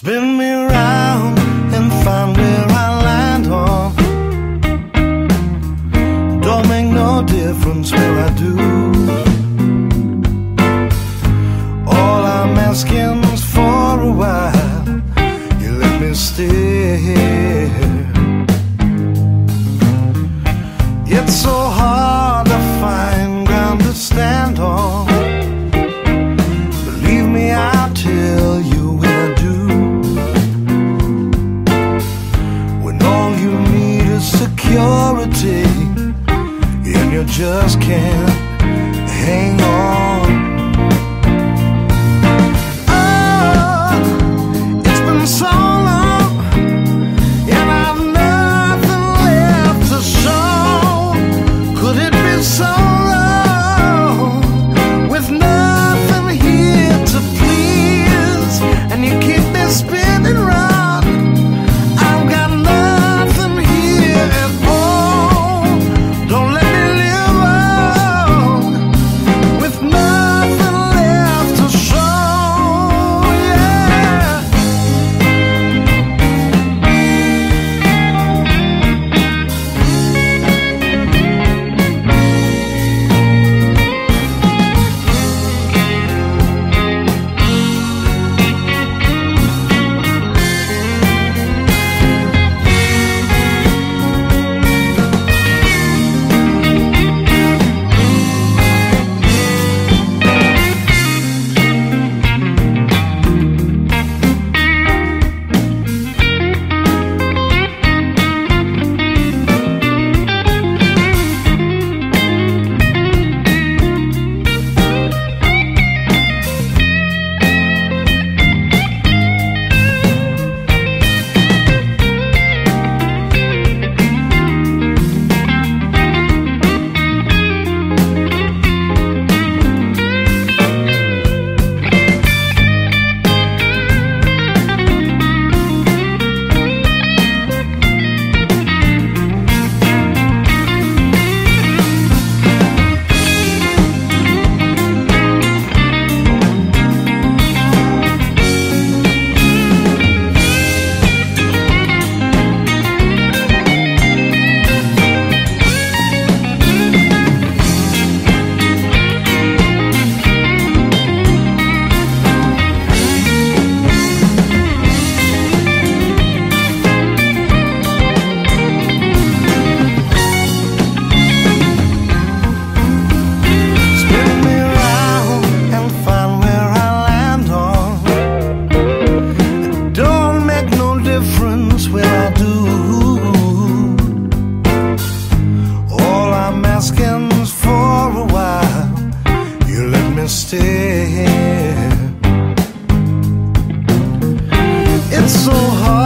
Spin me around and find where I land on. Don't make no difference where I do. All I'm asking is for a while, you let me stay here. It's so hard to find ground to stand on. Believe me, I'll tell you when I do. When all you need is security and you just can't hang on. Oh, it's been so long and I've nothing left to show. Could it be so long with nothing here to please? And you keep me spinning round. I've got nothing here at all. Don't let me live on with nothing left to show. Yeah. Where I do. All I'm asking is for a while, you let me stay here. It's so hard